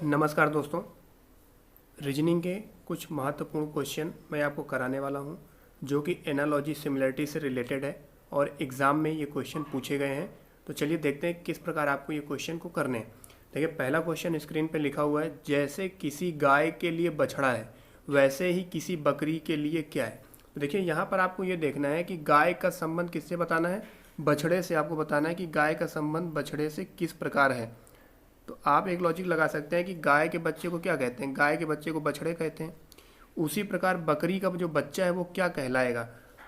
नमस्कार दोस्तों, रीजनिंग के कुछ महत्वपूर्ण क्वेश्चन मैं आपको कराने वाला हूं जो कि एनालॉजी सिमिलरिटी से रिलेटेड है और एग्ज़ाम में ये क्वेश्चन पूछे गए हैं। तो चलिए देखते हैं किस प्रकार आपको ये क्वेश्चन को करने हैं। देखिए, पहला क्वेश्चन स्क्रीन पे लिखा हुआ है, जैसे किसी गाय के लिए बछड़ा है वैसे ही किसी बकरी के लिए क्या है। तो देखिए, यहाँ पर आपको ये देखना है कि गाय का संबंध किससे बताना है, बछड़े से। आपको बताना है कि गाय का संबंध बछड़े से किस प्रकार है। तो आप एक लॉजिक लगा सकते हैं कि गाय के बच्चे को क्या कहते हैं, गाय के बच्चे को बछड़े कहते हैं। उसी प्रकार बकरी का जो बच्चा है वो क्या कहलाएगा,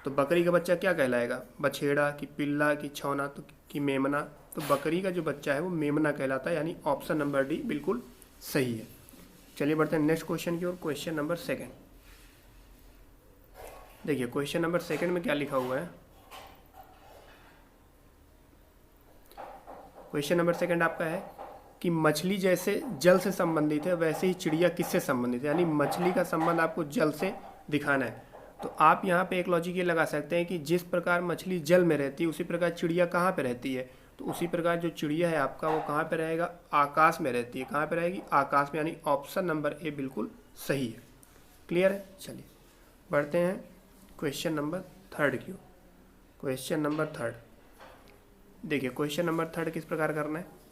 तो बकरी का बच्चा क्या कहलाएगा, बछेड़ा कि पिल्ला कि छौना तो कि मेमना। तो बकरी का जो बच्चा है वो मेमना कहलाता है, यानी ऑप्शन नंबर डी बिल्कुल सही है। चलिए बढ़ते हैं नेक्स्ट क्वेश्चन की ओर। Question number second. देखिए, क्वेश्चन नंबर सेकेंड में क्या लिखा हुआ है। क्वेश्चन नंबर सेकेंड आपका है कि मछली जैसे जल से संबंधित है वैसे ही चिड़िया किससे संबंधित है, यानी मछली का संबंध आपको जल से दिखाना है। तो आप यहाँ पे एक लॉजिक ये लगा सकते हैं कि जिस प्रकार मछली जल में रहती है उसी प्रकार चिड़िया कहाँ पे रहती है। तो उसी प्रकार जो चिड़िया है आपका वो कहाँ पे रहेगा, आकाश में रहती है। कहाँ पे रहेगी, आकाश में, यानी ऑप्शन नंबर ए बिल्कुल सही है। क्लियर है। चलिए बढ़ते हैं क्वेश्चन नंबर थर्ड की ओर। Question number third. देखिए, क्वेश्चन नंबर थर्ड किस प्रकार करना है।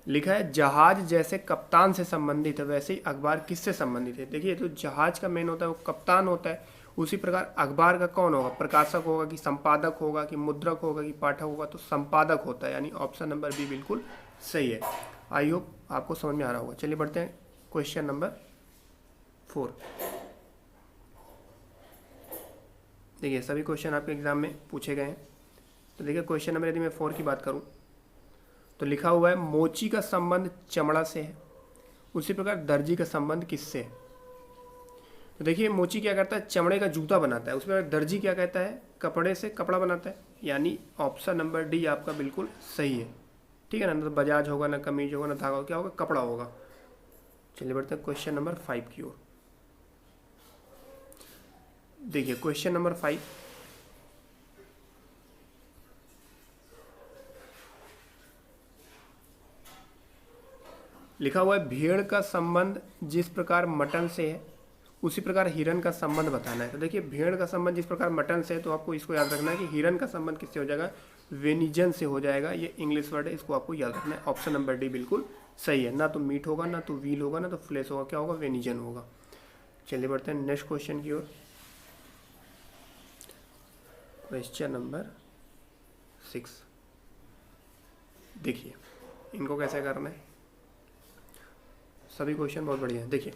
लिखा है, जहाज जैसे कप्तान से संबंधित है वैसे ही अखबार किससे संबंधित है। देखिए, तो जहाज का मेन होता है वो कप्तान होता है, उसी प्रकार अखबार का कौन होगा, प्रकाशक होगा कि संपादक होगा कि मुद्रक होगा कि पाठक होगा, तो संपादक होता है, यानी ऑप्शन नंबर बी बिल्कुल सही है। आई होप आपको समझ में आ रहा होगा। चलिए बढ़ते हैं क्वेश्चन नंबर 4। देखिए, सभी क्वेश्चन आपके एग्जाम में पूछे गए हैं। तो देखिए, क्वेश्चन नंबर यदि मैं 4 की बात करूँ तो लिखा हुआ है, मोची का संबंध चमड़ा से है, उसी प्रकार दर्जी का संबंध किससे है। तो देखिए, मोची क्या करता है, चमड़े का जूता बनाता है। उसी प्रकार दर्जी क्या कहता है, कपड़े से कपड़ा बनाता है, यानी ऑप्शन नंबर डी आपका बिल्कुल सही है। ठीक है ना, तो बजाज होगा ना कमीज होगा ना धागा होगा, क्या होगा, कपड़ा होगा। चलिए बढ़ते हैं क्वेश्चन नंबर 5 की ओर। देखिए, क्वेश्चन नंबर 5 लिखा हुआ है, भेड़ का संबंध जिस प्रकार मटन से है उसी प्रकार हिरन का संबंध बताना है। तो देखिए, भेड़ का संबंध जिस प्रकार मटन से है तो आपको इसको याद रखना है कि हिरन का संबंध किससे हो जाएगा, वेनिजन से हो जाएगा। ये इंग्लिश वर्ड है, इसको आपको याद रखना है। ऑप्शन नंबर डी बिल्कुल सही है। ना तो मीट होगा, ना तो व्हील होगा, ना तो फ्लेश होगा, क्या होगा, वेनिजन होगा। चलिए बढ़ते हैं नेक्स्ट क्वेश्चन की ओर। Question number 6। देखिए, इनको कैसे करना है, सभी क्वेश्चन बहुत बढ़िया है। देखिए,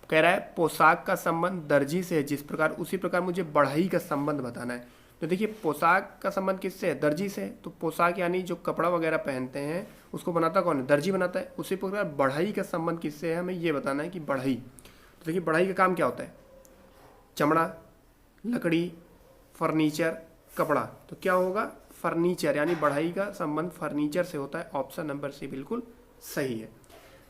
कह रहा है, पोशाक का संबंध दर्जी से है जिस प्रकार उसी प्रकार मुझे बढ़ई का संबंध बताना है। तो देखिए, पोशाक का संबंध किससे है, दर्जी से है। तो पोशाक यानी जो कपड़ा वगैरह पहनते हैं उसको बनाता कौन है, दर्जी बनाता है। उसी प्रकार बढ़ई का संबंध किससे है, हमें ये बताना है कि बढ़ई। तो देखिए, बढ़ई का काम क्या होता है, चमड़ा, लकड़ी, फर्नीचर, कपड़ा। तो क्या होगा, फर्नीचर, यानी बढ़ई का संबंध फर्नीचर से होता है। ऑप्शन नंबर सी बिल्कुल सही है।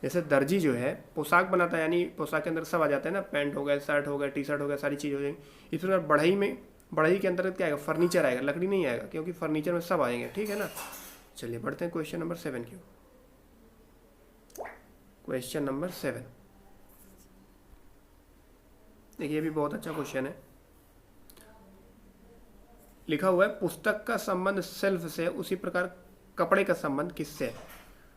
जैसे दर्जी जो है पोशाक बनाता है, यानी पोशाक के अंदर सब आ जाता है ना, पैंट हो गया, शर्ट हो गया, टी शर्ट हो गया, सारी चीज़ हो जाएंगी। इस प्रकार बढ़ई के अंतर्गत क्या आएगा, फर्नीचर आएगा, लकड़ी नहीं आएगा, क्योंकि फर्नीचर में सब आएंगे। ठीक है ना। चलिए बढ़ते हैं क्वेश्चन नंबर 7 की। Question number 7। देखिए, ये भी बहुत अच्छा क्वेश्चन है। लिखा हुआ है, पुस्तक का संबंध सेल्फ से उसी प्रकार कपड़े का संबंध किससे है।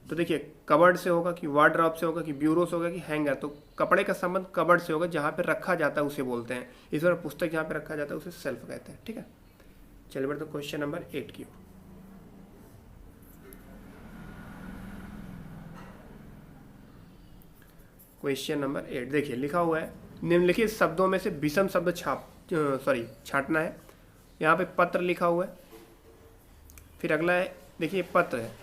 तो देखिए, कबर्ड से होगा कि वार्डरोब से होगा कि ब्यूरो से होगा कि हैंगर। तो कपड़े का संबंध कबर्ड से होगा, जहाँ पे रखा जाता है उसे बोलते हैं। इस बार पुस्तक जहाँ पे रखा जाता है उसे सेल्फ कहते हैं। ठीक है। चलिए बढ़ते क्वेश्चन नंबर 8 की। Question number 8। देखिए, लिखा हुआ है, निम्नलिखित शब्दों में से विषम शब्द छांटना है। यहाँ पे पत्र लिखा हुआ है। फिर अगला है, देखिए पत्र है,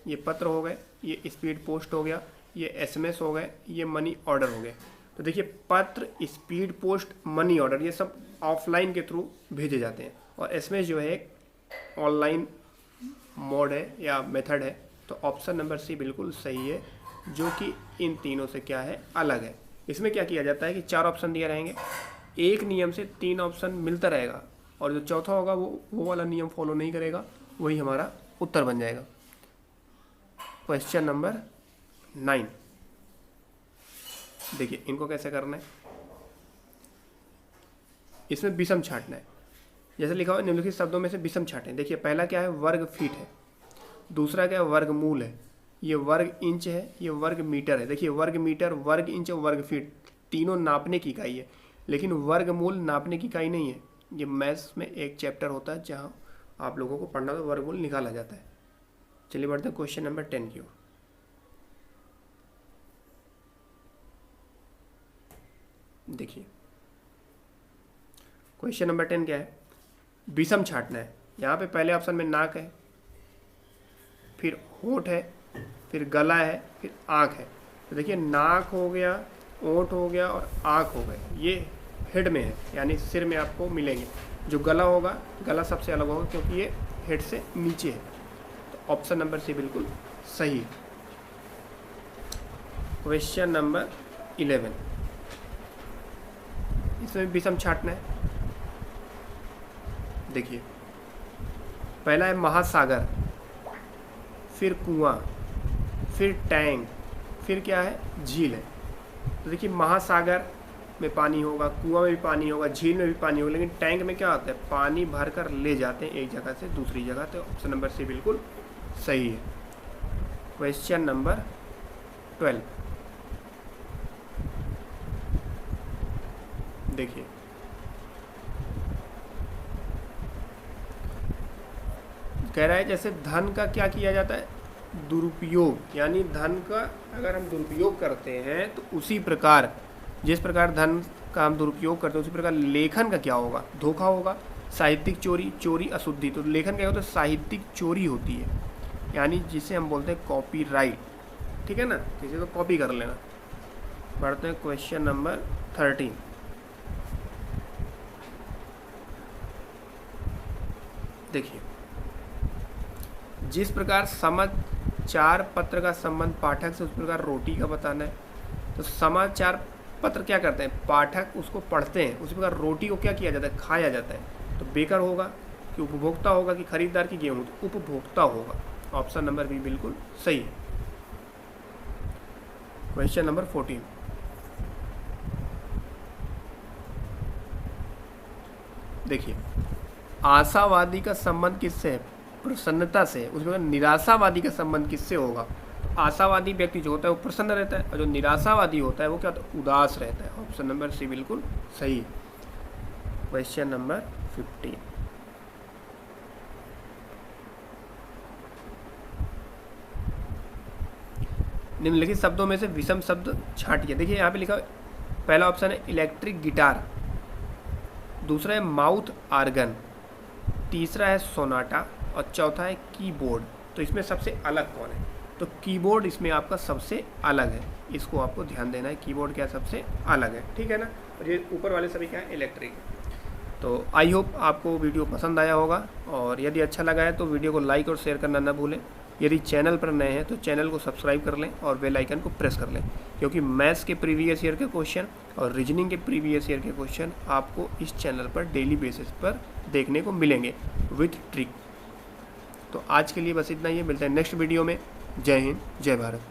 ये पत्र हो गए, ये स्पीड पोस्ट हो गया, ये एसएमएस हो गए, ये मनी ऑर्डर हो गए। तो देखिए, पत्र, स्पीड पोस्ट, मनी ऑर्डर, ये सब ऑफलाइन के थ्रू भेजे जाते हैं, और एसएमएस जो है एक ऑनलाइन मोड है या मेथड है। तो ऑप्शन नंबर सी बिल्कुल सही है, जो कि इन तीनों से क्या है, अलग है। इसमें क्या किया जाता है कि 4 ऑप्शन दिए रहेंगे, एक नियम से 3 ऑप्शन मिलता रहेगा, और जो चौथा होगा वो वाला नियम फॉलो नहीं करेगा, वही हमारा उत्तर बन जाएगा। Question number 9। देखिए इनको कैसे करना है, इसमें विषम छांटना है। जैसे लिखा हुआ निम्नलिखित शब्दों में से विषम छांटें। देखिए पहला क्या है, वर्ग फीट है, दूसरा क्या है, वर्गमूल है, ये वर्ग इंच है, ये वर्ग मीटर है। देखिए वर्ग मीटर, वर्ग इंच और वर्ग फीट तीनों नापने की इकाई है, लेकिन वर्गमूल नापने की इकाई नहीं है। ये मैथ्स में एक चैप्टर होता है जहाँ आप लोगों को पढ़ना तो वर्गमूल निकाला जाता है। चलिए बढ़ते हैं क्वेश्चन नंबर 10 की ओर। देखिए क्वेश्चन नंबर 10 क्या है, विषम छांटना है। यहाँ पे पहले ऑप्शन में नाक है, फिर होंठ है, फिर गला है, फिर आँख है। तो देखिए नाक हो गया, होंठ हो गया और आँख हो गए, ये हेड में है यानी सिर में आपको मिलेंगे। जो गला होगा, गला सबसे अलग होगा क्योंकि ये हेड से नीचे है। तो ऑप्शन नंबर सी बिल्कुल सही है। क्वेश्चन नंबर 11, इसमें विषम छांटना है। देखिए पहला है महासागर, फिर कुआं, फिर टैंक, फिर क्या है, झील है। तो देखिए महासागर में पानी होगा, कुआं में भी पानी होगा, झील में भी पानी होगा, लेकिन टैंक में क्या होता है, पानी भर कर ले जाते हैं एक जगह से दूसरी जगह। तो ऑप्शन नंबर सी बिल्कुल सही है। क्वेश्चन नंबर 12, देखिए कह रहा है जैसे धन का क्या किया जाता है, दुरुपयोग, यानी धन का अगर हम दुरुपयोग करते हैं तो उसी प्रकार, जिस प्रकार धन का हम दुरुपयोग करते हैं उसी प्रकार लेखन का क्या होगा, धोखा होगा। साहित्यिक चोरी, चोरी अशुद्धि, तो लेखन क्या होता है, साहित्यिक चोरी होती है, यानी जिसे हम बोलते हैं कॉपीराइट। ठीक है ना, किसी को कॉपी कर लेना। बढ़ते हैं क्वेश्चन नंबर 13। देखिए जिस प्रकार समाचार पत्र का संबंध पाठक से उस प्रकार रोटी का बताना है। तो समाचार पत्र क्या करते हैं, पाठक उसको पढ़ते हैं, उसी प्रकार रोटी को क्या किया जाता है, खाया जाता है। तो बेकर होगा कि उपभोक्ता होगा कि खरीदार की गेहूँ, तो उपभोक्ता होगा। ऑप्शन नंबर बी बिल्कुल सही है। क्वेश्चन नंबर 14, देखिए आशावादी का संबंध किससे है, प्रसन्नता से। उसमें निराशावादी का संबंध किससे होगा, तो आशावादी व्यक्ति जो होता है वो प्रसन्न रहता है और जो निराशावादी होता है वो क्या होता है, उदास रहता है। ऑप्शन नंबर सी बिल्कुल सही है। क्वेश्चन नंबर 15, निम्नलिखित शब्दों में से विषम शब्द छांटिए। देखिए यहाँ पे लिखा पहला ऑप्शन है इलेक्ट्रिक गिटार, दूसरा है माउथ आर्गन, तीसरा है सोनाटा और चौथा है कीबोर्ड। तो इसमें सबसे अलग कौन है, तो कीबोर्ड इसमें आपका सबसे अलग है, इसको आपको ध्यान देना है। कीबोर्ड क्या सबसे अलग है, ठीक है ना। और ये ऊपर वाले सभी क्या है, इलेक्ट्रिक। तो आई होप आपको वीडियो पसंद आया होगा, और यदि अच्छा लगा है तो वीडियो को लाइक और शेयर करना ना भूलें। यदि चैनल पर नए हैं तो चैनल को सब्सक्राइब कर लें और बेल आइकन को प्रेस कर लें, क्योंकि मैथ्स के प्रीवियस ईयर के क्वेश्चन और रीजनिंग के प्रीवियस ईयर के क्वेश्चन आपको इस चैनल पर डेली बेसिस पर देखने को मिलेंगे विथ ट्रिक। तो आज के लिए बस इतना ही है, मिलते हैं नेक्स्ट वीडियो में। जय हिंद, जय भारत।